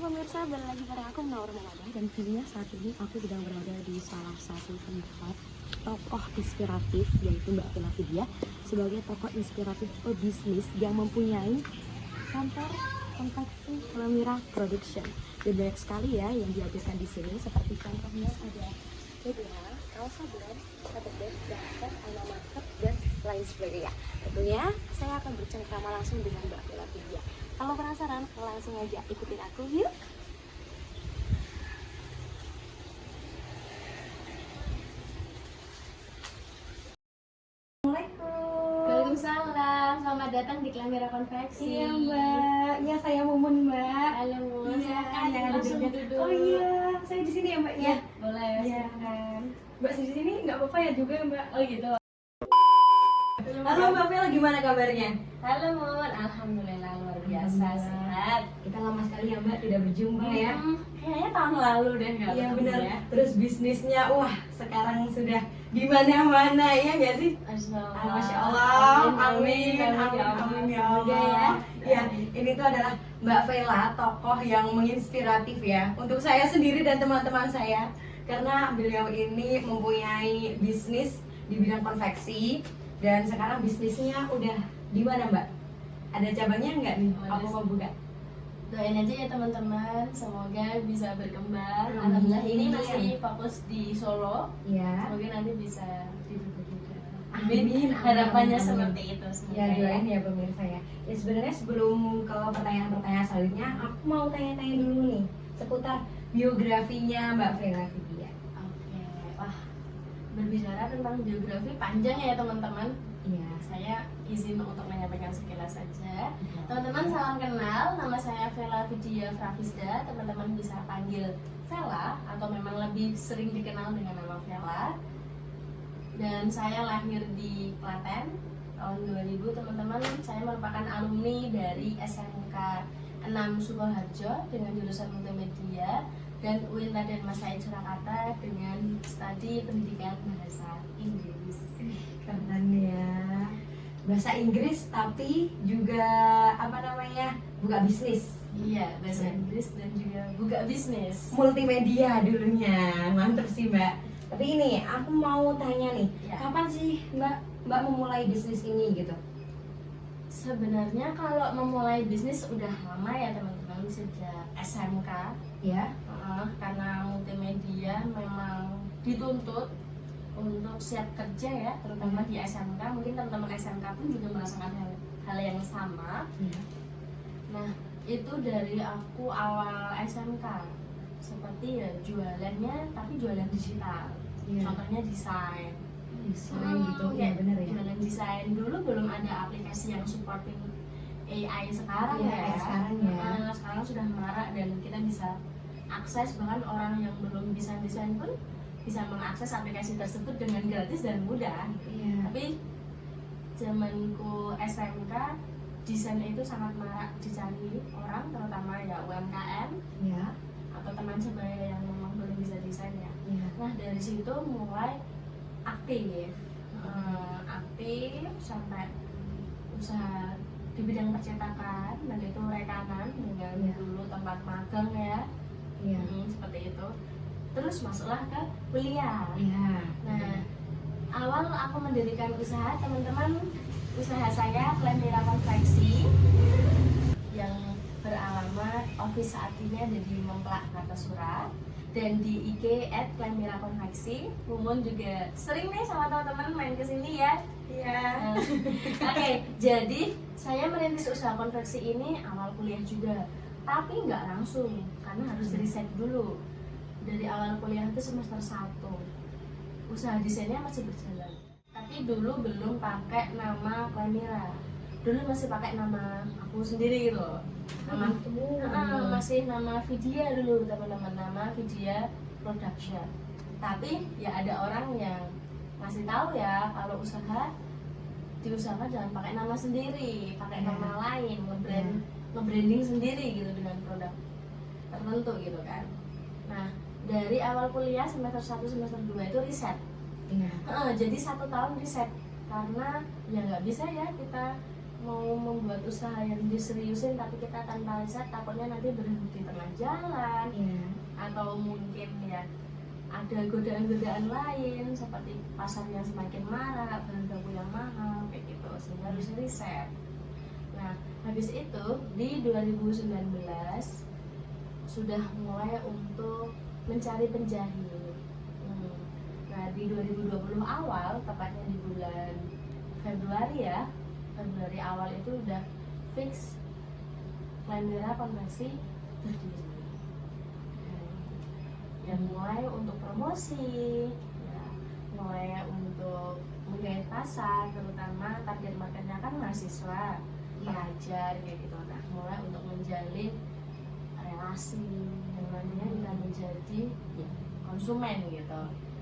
pemirsa, balik lagi pada aku Menawar Mengada. Dan videonya saat ini aku sedang berada di salah satu tempat tokoh inspiratif, yaitu Mbak Vela Vidya, sebagai tokoh inspiratif pebisnis yang mempunyai kantor konveksi Kelamira Production. Dan banyak sekali ya yang dihadirkan di sini, seperti contohnya ada BBH, Elsa Brand, Katodes, Jakarta, Alma Market, dan lain sebagainya. Tentunya saya akan bercengkrama langsung dengan Mbak Vela Vidya. Kalau penasaran, langsung aja ikutin aku yuk. Assalamualaikum. Waalaikumsalam, selamat datang di Kelamira Konveksi. Iya Mbak, ya saya Mumun Mbak. Halo Mun, Iya, silakan yang ada langsung juga. duduk. Oh iya, saya di sini ya Mbak ya. Boleh. Iya kan. Mbak di sini nggak apa-apa ya juga Mbak. Oh gitu. Halo Mbak Vela, gimana kabarnya? Halo Mun, alhamdulillah luar biasa sehat. Kita lama sekali ya Mbak tidak berjumpa ya. Kayaknya tahun lalu deh nggak Iya ketemu benar. ya. Terus bisnisnya, wah sekarang sudah di mana-mana ya nggak sih? Masya Allah, amin, ya amin ya Semoga Allah. ya. Ya, ini tuh adalah Mbak Vela, tokoh yang menginspiratif ya untuk saya sendiri dan teman-teman saya, karena beliau ini mempunyai bisnis di bidang konveksi dan sekarang bisnisnya udah di mana Mbak? Ada cabangnya nggak nih? Apa mau buka? Doain aja ya teman-teman, semoga bisa berkembang. Amin. Alhamdulillah ini masih fokus di Solo. Ya. Semoga nanti bisa dibuka juga. Amin. Harapannya Amin. seperti itu. Semoga Ya doain ya pemirsa ya. Ya sebenarnya sebelum ke pertanyaan-pertanyaan selanjutnya, aku mau tanya-tanya dulu nih seputar biografinya Mbak Vela Vidya. Oke, wah, berbicara tentang biografi panjang ya teman-teman. Iya. Saya izin untuk menyampaikan sekilas saja. Teman-teman salam kenal, nama saya Vela Vidya Frafisda. Teman-teman bisa panggil Vela atau memang lebih sering dikenal dengan nama Vela. Dan saya lahir di Klaten tahun 2000 teman-teman. Saya merupakan alumni dari SMK 6 Sukoharjo dengan jurusan multimedia dan UIN Raden Mas Said Surakarta dengan studi pendidikan bahasa Inggris. Keren ya. Bahasa Inggris tapi juga apa namanya? Buka bisnis. Iya, bahasa Inggris dan juga buka bisnis. Multimedia dulunya. Mantep sih Mbak. Tapi ini aku mau tanya nih, Ya. kapan sih Mbak memulai bisnis ini gitu? Sebenarnya kalau memulai bisnis udah lama ya teman-teman, sejak SMK. Ya. Karena multimedia memang dituntut untuk siap kerja ya, terutama di SMK. Mungkin teman-teman SMK pun juga merasakan hal yang sama. Nah, itu dari aku awal SMK, seperti ya jualannya, tapi jualan digital. Iya. Contohnya desain. Desain gitu ya Kayak bener ya. jualan desain dulu belum ada aplikasi yang supporting AI sekarang Iya, ya. sekarang ya. Sekarang sudah marak dan kita bisa akses, bahkan orang yang belum bisa desain pun bisa mengakses aplikasi tersebut dengan gratis dan mudah. Iya. Tapi zamanku SMK, desain itu sangat marak dicari orang, terutama ya UMKM Ya. atau teman sebaya yang memang belum bisa desain ya. Iya. Nah dari situ mulai aktif, sampai usaha di bidang percetakan, dan itu rekanan dengan Iya. dulu tempat magang ya. Iya. Seperti itu. Terus masuklah ke kuliah. Iya. Nah, awal aku mendirikan usaha, teman-teman, usaha saya Kelamira Konveksi yang beralamat office saat ini ada di Memplak Kartasura dan di IG @Kelamira Konveksi. Mumun juga sering nih sama teman-teman main ke sini ya. Iya. Oke, jadi saya merintis usaha konveksi ini awal kuliah juga, tapi nggak langsung karena harus riset dulu. Dari awal kuliah itu semester 1 usaha desainnya masih berjalan, tapi dulu belum pakai nama Kelamira, dulu masih pakai nama aku sendiri gitu loh. Masih nama Vidya dulu teman-teman, nama Vidya Production. Tapi ya ada orang yang masih tahu ya kalau usaha diusahakan jangan pakai nama sendiri, pakai nama lain, nge-branding sendiri gitu dengan produk tertentu gitu kan. Nah dari awal kuliah semester 1 semester 2 itu riset. Iya. Jadi 1 tahun riset, karena ya nggak bisa ya kita mau membuat usaha yang diseriusin tapi kita tanpa riset, takutnya nanti berhenti tengah jalan, Iya. atau mungkin ya ada godaan-godaan lain seperti pasar yang semakin marak, bahan baku yang mahal kayak gitu, sehingga harus riset. Nah, habis itu di 2019 sudah mulai untuk mencari penjahit. Nah, di 2020 awal, tepatnya di bulan Februari ya, Februari awal itu udah fix Klemira Konveksi berdiri. Dan mulai untuk promosi, ya, mulai untuk menggait pasar, terutama target marketnya kan mahasiswa, pelajar kayak gitu. Nah, mulai untuk menjalin relasi yang nantinya kita menjadi konsumen gitu.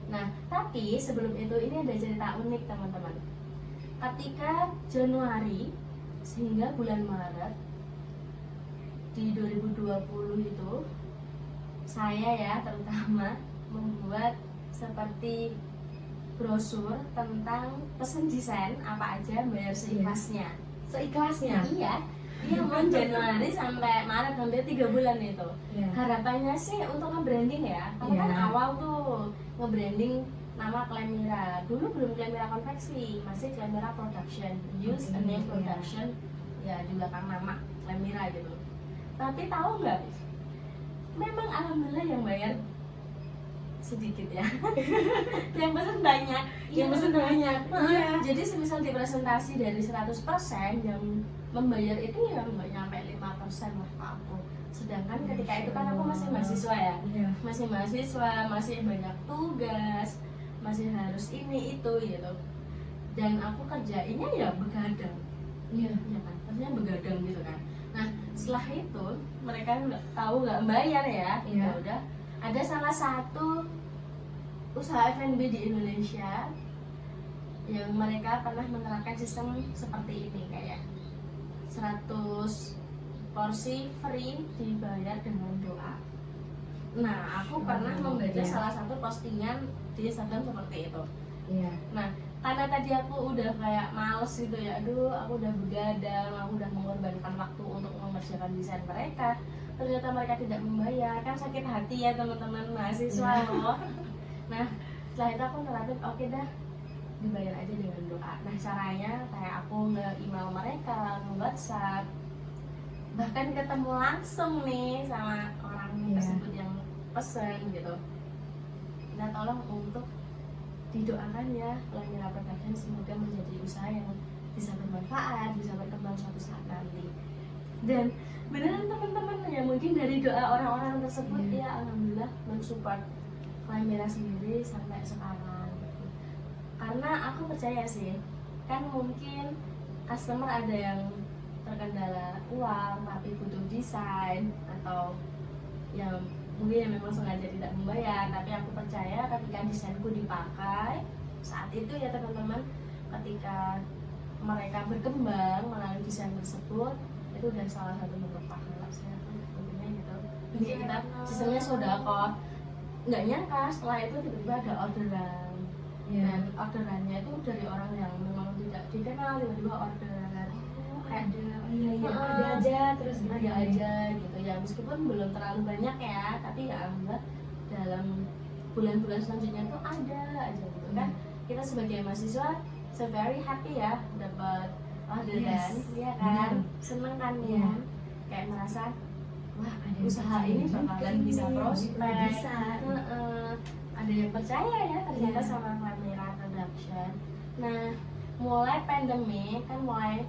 Nah, tapi sebelum itu ini ada cerita unik teman-teman. Ketika Januari sehingga bulan Maret di 2020 itu, saya ya terutama membuat seperti brosur tentang pesen desain apa aja, bayar seikhlasnya. Seikhlasnya. Iya, dia mau Januari sampai Maret, hampir 3 bulan itu. Iya. Harapannya sih untuk nge-branding ya, karena kan Iya. awal tuh nge-branding nama Klemira. Dulu belum Klemira Konveksi, masih Klemira Production, use a name production, ya di belakang nama Klemira gitu. Tapi tahu nggak, memang alhamdulillah yang bayar sedikit ya. Yang pesen banyak. Yang pesen banyak. Iya. Jadi semisal di presentasi dari 100%, yang membayar itu ya nggak nyampe 5% lah Pak aku. Sedangkan ketika itu kan aku masih mahasiswa ya. Iya. Masih mahasiswa, masih banyak tugas, masih harus ini itu gitu. Dan aku kerjainnya ya begadang. Iya. Ya kan, maksudnya begadang gitu kan. Nah, setelah itu mereka nggak tahu nggak bayar ya. Iya. Ya udah, ada salah satu usaha F&B di Indonesia yang mereka pernah menerapkan sistem seperti ini, kayak 100 porsi free dibayar dengan doa. Nah, aku pernah membaca iya. salah satu postingan di Instagram seperti itu. Iya. Nah, karena tadi aku udah kayak males gitu ya, aduh aku udah begadang, aku udah mengorbankan waktu untuk mengerjakan desain mereka, ternyata mereka tidak membayar, kan sakit hati ya teman-teman mahasiswa loh. Nah, setelah itu aku nerapin, oke dah, dibayar aja dengan doa. Nah, caranya kayak aku nge-email mereka, nge-WhatsApp, bahkan ketemu langsung nih sama orang tersebut yang pesen gitu. Nah, tolong untuk didoakan ya Klemira Production, semoga menjadi usaha yang bisa bermanfaat, bisa berkembang suatu saat nanti. Dan beneran teman-teman ya, mungkin dari doa orang-orang tersebut ya alhamdulillah mensupport Klemira sendiri sampai sekarang. Karena aku percaya sih, kan mungkin customer ada yang terkendala uang tapi butuh desain, atau yang mungkin yang memang sengaja tidak membayar, tapi aku percaya ketika desainku dipakai saat itu ya teman-teman, ketika mereka berkembang melalui desain tersebut, itu udah salah satu bentuk pahala saya tentunya gitu. Jadi kita sistemnya sodako, nggak nyangka setelah itu tiba-tiba ada orderan, dan orderannya itu dari orang yang memang tidak dikenal, tiba-tiba orderan ada aja terus gitu. Ada aja gitu ya, meskipun belum terlalu banyak ya, tapi ya alhamdulillah dalam bulan-bulan selanjutnya tuh ada aja gitu kan. Kita sebagai mahasiswa so very happy ya dapat orderan, ya kan, seneng kan ya, kayak merasa wah ada usaha ini bakalan bisa prospek, bisa. Ada yang percaya ya ternyata sama Klemira Production. Nah, mulai pandemi kan mulai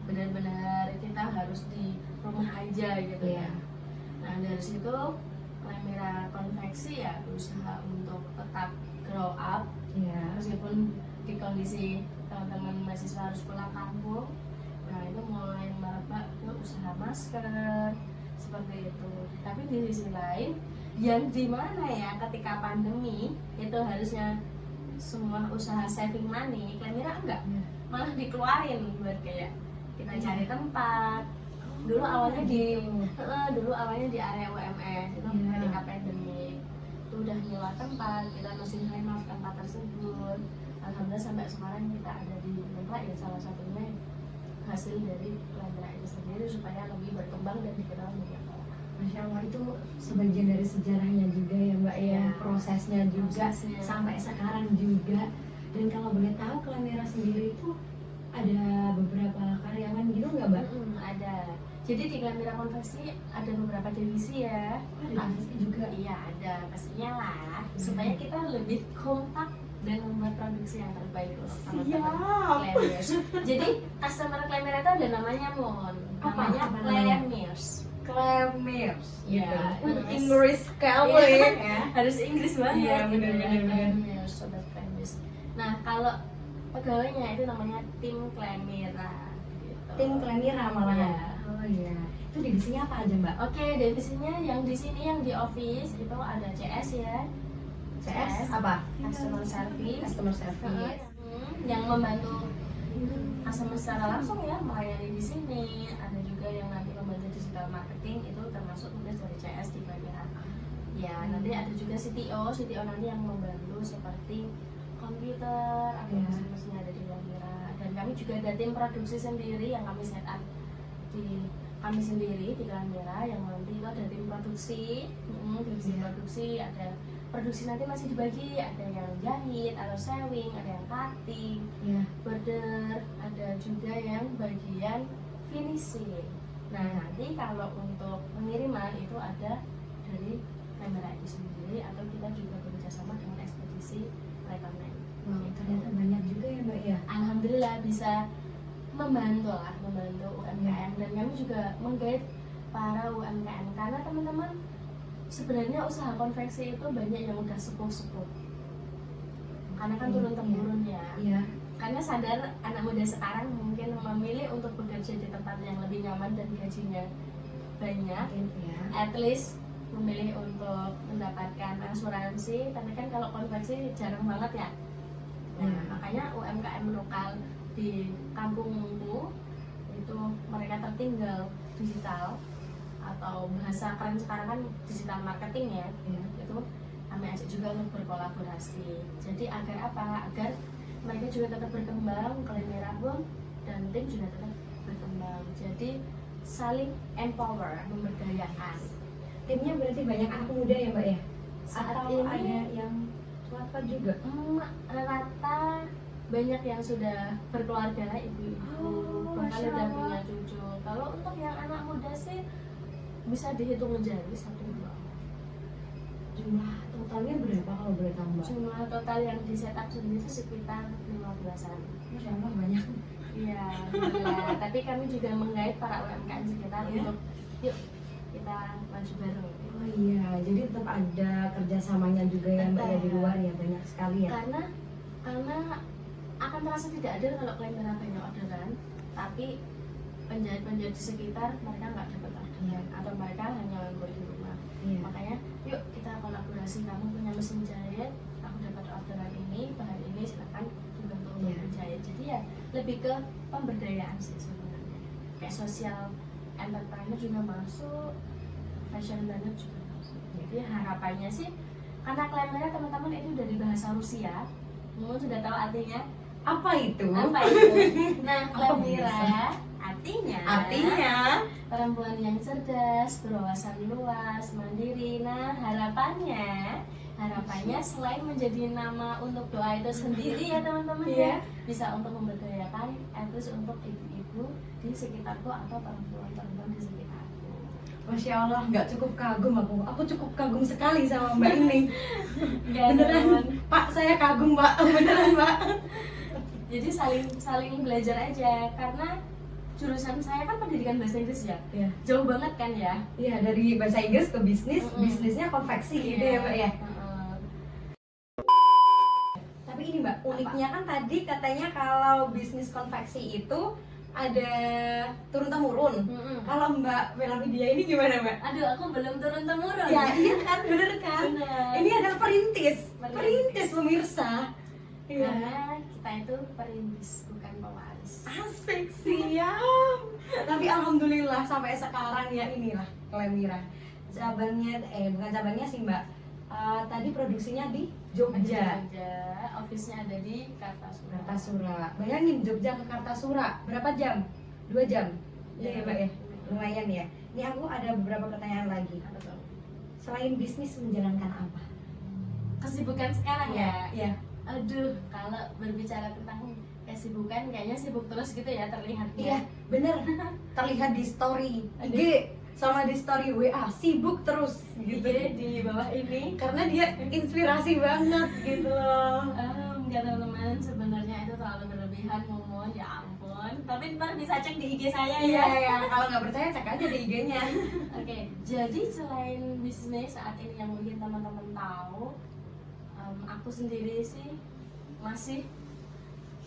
benar-benar kita harus di rumah aja gitu ya. Nah, dari situ Klemira Konveksi ya berusaha untuk tetap grow up, meskipun di kondisi teman-teman mahasiswa harus pulang kampung. Nah, itu mulai merebak ke usaha masker seperti itu. Tapi di sisi lain, yang dimana ya ketika pandemi itu harusnya semua usaha saving money, Klemira enggak, malah dikeluarin buat kayak kita cari tempat. Dulu awalnya di area UMS itu ketika pandemi itu udah nyewa tempat, kita masih renov tempat tersebut. Alhamdulillah sampai sekarang kita ada di tempat ya, salah satunya hasil dari Klamira itu sendiri supaya lebih berkembang dan dikenal banyak orang. Masya Allah, itu sebagian dari sejarahnya juga ya Mbak ya, Ya, prosesnya juga prosesnya. sampai sekarang juga. Dan kalau boleh tahu Klamira sendiri itu ada beberapa karyawan gitu nggak Mbak? Ada. Jadi di Klamira Konveksi ada beberapa divisi ya. Ada divisi juga. Iya ada, pastinya lah. Supaya kita lebih kompak dan membuat produksi yang terbaik loh teman-teman Klamirs. Jadi customer Klamira itu ada namanya Mon. Namanya Apa namanya? Klamirs. Klamirs Iya, gitu. Inggris. Inggris sekali Iya. ya. Harus Inggris banget Iya, gitu bener, ya, bener, bener. Klamirs, sobat Klamirs. Nah kalau pegawainya itu namanya tim Klamira gitu. Tim Klamira malahan. Iya. Oh iya. Itu divisinya apa aja Mbak? Oke, divisinya yang di sini yang di office itu ada CS ya. CS apa? Customer Service. Customer Service. Yang membantu customer secara langsung ya, melayani di sini. Ada juga yang nanti membantu digital marketing, itu termasuk tugas dari CS di Klamira. Ya, nanti ada juga CTO nanti yang membantu seperti komputer, ada Ya. mesin-mesinnya ada di Klamira. Dan kami juga ada tim produksi sendiri yang kami set up di kami sendiri di Klamira, yang nanti itu ada tim produksi, divisi Ya. produksi, ada produksi nanti masih dibagi, ada yang jahit atau sewing, ada yang cutting, Iya. border, ada juga yang bagian finishing. Nah nanti kalau untuk pengiriman itu ada dari Klamira itu sendiri, atau kita juga bekerjasama dengan ekspedisi rekomen. Wow, ternyata banyak juga ya Mbak ya. Alhamdulillah bisa membantu UMKM, dan kami juga mengguide para UMKM karena teman-teman sebenarnya usaha konveksi itu banyak yang udah sepuh-sepuh karena kan turun temurun ya. Iya. Karena sadar anak muda sekarang mungkin memilih untuk bekerja di tempat yang lebih nyaman dan gajinya banyak, Mungkin ya. at least memilih untuk mendapatkan asuransi, tapi kan kalau konveksi jarang banget ya. Nah, makanya UMKM lokal di kampungku itu mereka tertinggal digital, atau bahasa keren sekarang kan digital marketing ya. Iya. Itu kami ajak juga untuk berkolaborasi. Jadi agar apa? Agar mereka juga tetap berkembang, Klamira pun dan tim juga tetap berkembang. Jadi saling empower, memberdayakan. Timnya berarti banyak anak muda ya Mbak ya? Saat Atau ini ada yang tua juga? rata banyak yang sudah berkeluarga, ibu-ibu, Oh, bahkan Masya udah Allah. punya cucu. Kalau untuk yang anak muda sih bisa dihitung jari 1-2. Jumlah totalnya berapa kalau boleh tahu Mbak? Jumlah total yang di setup sendiri itu sekitar 15-an. Masya Allah banyak. Iya, alhamdulillah. Tapi kami juga menggait para UMKM sekitar Ya. untuk yuk kita maju bareng. Oh iya, jadi tetap ada kerjasamanya juga ya Mbak ya di luar ya, banyak sekali ya. Karena akan terasa tidak adil kalau Klamira banyak orderan, tapi penjahit-penjahit di sekitar mereka nggak dapat orderan, atau mereka hanya nganggur di rumah. Iya. Makanya yuk kita kolaborasi, kamu punya mesin jahit, aku dapat orderan ini, bahan ini, silakan dibantu untuk Iya. menjahit. Jadi ya lebih ke pemberdayaan sih sebenarnya, kayak sosial entrepreneur juga masuk, fashion banner juga masuk. Jadi harapannya sih, karena Klamira teman-teman itu dari bahasa Rusia, mungkin sudah tahu artinya Apa itu? apa itu. Nah Apa Klamira artinya perempuan yang cerdas, berwawasan luas, mandiri. Nah harapannya selain menjadi nama untuk doa itu sendiri ya teman-teman Iya. ya, bisa untuk memberdayakan, terus untuk ibu-ibu di sekitarku atau perempuan-perempuan di sekitarku. Masya Allah, nggak cukup kagum aku cukup kagum sekali sama Mbak ini. Ya, Beneran, teman. Pak saya kagum Mbak, beneran Mbak. Jadi saling belajar aja, karena jurusan saya kan pendidikan bahasa Inggris ya, Iya. jauh banget kan ya. Iya, dari bahasa Inggris ke bisnis, Mm-mm. bisnisnya konveksi gitu ya Mbak ya. Tapi ini Mbak, uniknya kan tadi katanya kalau bisnis konveksi itu ada turun temurun. Kalau Mbak Vela Vidya ini gimana Mbak? Aduh, aku belum turun temurun. Ya iya kan, bener kan? Bener. Ini adalah perintis Perintis. pemirsa. Iya. Karena kita itu perintis, bukan pewaris. Asik siap. Tapi alhamdulillah sampai sekarang ya inilah Klamira. Cabangnya bukan cabangnya sih Mbak. Tadi produksinya di Jogja. Office-nya ada di Kartasura. Kartasura. Bayangin Jogja ke Kartasura berapa jam? 2 jam. Iya Ya. ya Mbak ya, lumayan ya. Ini aku ada beberapa pertanyaan lagi. Apa tuh? Selain bisnis menjalankan apa? Kesibukan sekarang ya. Iya. Aduh, kalau berbicara tentang kesibukan kayaknya sibuk terus gitu ya terlihatnya. Iya, bener. Terlihat di story IG sama di story WA, sibuk terus gitu. Gitu di bawah ini. Karena dia inspirasi banget gitu loh. Ya teman-teman, sebenarnya itu terlalu berlebihan ngomong, ya ampun. Tapi ntar bisa cek di IG saya Iya, ya. ya. Kalau nggak percaya cek aja di IG-nya. Oke, jadi selain bisnis saat ini yang mungkin teman-teman tahu, aku sendiri sih masih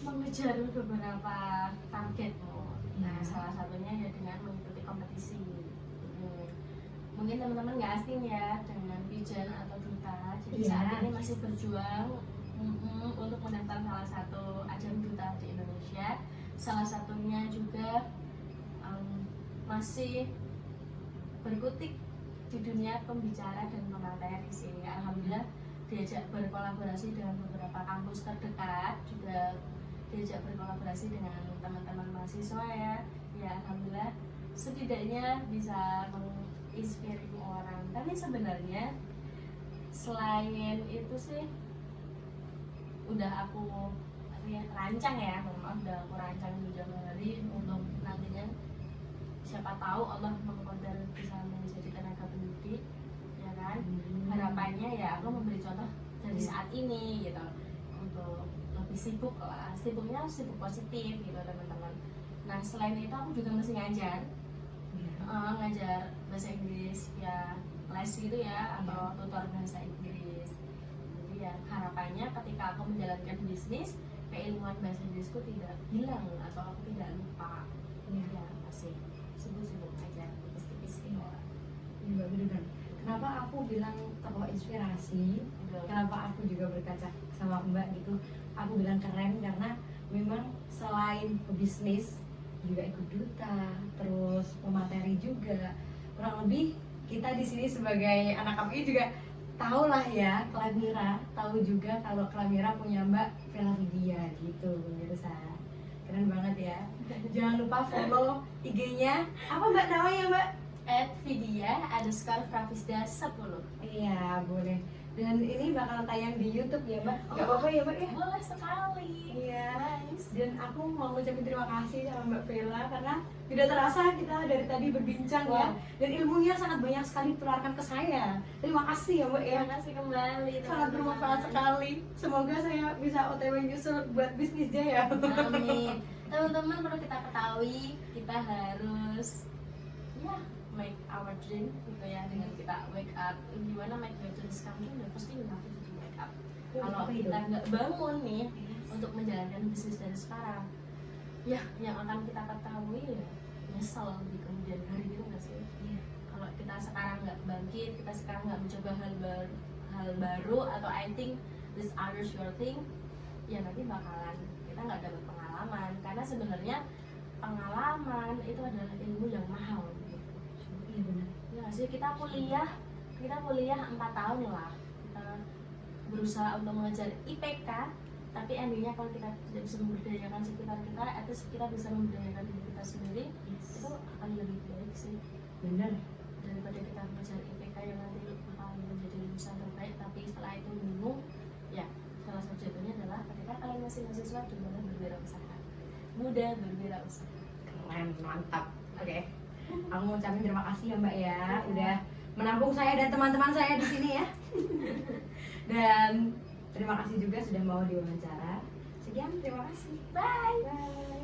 mengejar beberapa target. Nah, salah satunya ya dengan mengikuti kompetisi. Mungkin teman-teman nggak asing ya dengan Pigeon atau Duta. Jadi Iya. saat ini masih berjuang untuk mendaftar salah satu ajang duta di Indonesia. Salah satunya juga masih berkutik di dunia pembicara dan pemateri sih. Alhamdulillah diajak berkolaborasi dengan beberapa kampus terdekat, juga diajak berkolaborasi dengan teman-teman mahasiswa ya. Ya alhamdulillah setidaknya bisa menginspirasi orang. Tapi sebenarnya selain itu sih udah aku rancang ya, maaf, udah aku rancang di jauh hari untuk nantinya siapa tahu Allah mengqadar bisa menjadi tenaga pendidik, ya kan. Harapannya ya aku memberi contoh dari saat ini gitu, untuk lebih sibuk lah, sibuknya sibuk positif gitu teman-teman. Nah selain itu aku juga masih ngajar, ngajar bahasa Inggris ya, les gitu ya, atau tutor bahasa Inggris. Jadi ya harapannya ketika aku menjalankan bisnis, keilmuan bahasa Inggrisku tidak hilang atau aku tidak lupa. Ya masih sibuk-sibuk aja, tipis-tipis gitu. Iya bener. Kenapa aku bilang tokoh inspirasi? Kenapa aku juga berkaca sama Mbak gitu? Aku bilang keren karena memang selain bisnis juga ikut duta, terus pemateri juga. Kurang lebih kita di sini sebagai anak KPI juga tahu lah ya, Klamira tahu juga kalau Klamira punya Mbak Vela Vidya gitu pemirsa. Keren banget ya. Jangan lupa follow IG-nya. Apa Mbak namanya Mbak? @vidya_fravisda10. Iya boleh. Dan ini bakal tayang di YouTube ya Mbak. Gak apa-apa ya Mbak ya? Boleh sekali. Iya. Nice. Dan aku mau ngucapin terima kasih sama Mbak Vela karena tidak terasa kita dari tadi berbincang ya. Wow. Dan ilmunya sangat banyak sekali ditularkan ke saya. Terima kasih ya Mbak ya. Terima kasih kembali. Sangat teman-teman. bermanfaat sekali. Semoga saya bisa OTW nyusul buat bisnisnya ya. Amin. Teman-teman perlu kita ketahui, kita harus ya make our dream gitu ya, dengan kita wake up. Gimana make your dreams come true? Ya pasti we have to wake up. Kalau apa itu? kita nggak bangun nih untuk menjalankan bisnis dari sekarang, ya yang akan kita ketahui ya nyesel di kemudian hari gitu nggak sih? Kalau kita sekarang nggak bangkit, kita sekarang nggak mencoba hal baru atau I think this others your thing, ya nanti bakalan kita nggak dapat pengalaman. Karena sebenarnya pengalaman itu adalah ilmu yang mahal gitu. Iya benar. Ya nggak sih, kita kuliah 4 tahun lah, kita berusaha untuk mengejar IPK, tapi endingnya kalau kita tidak bisa memberdayakan sekitar kita, atau kita bisa memberdayakan diri kita sendiri, itu akan lebih baik sih Benar. daripada kita mengejar IPK yang nanti akan menjadi lulusan terbaik tapi setelah itu bingung. Ya salah satu jawabannya adalah ketika kalian masih mahasiswa dan berwirausaha, muda berwirausaha. Keren, mantap. Oke. Aku mau ucapin terima kasih ya Mbak ya, udah menampung saya dan teman-teman saya di sini ya. Dan terima kasih juga sudah mau diwawancara. Sekian, terima kasih. Bye. Bye.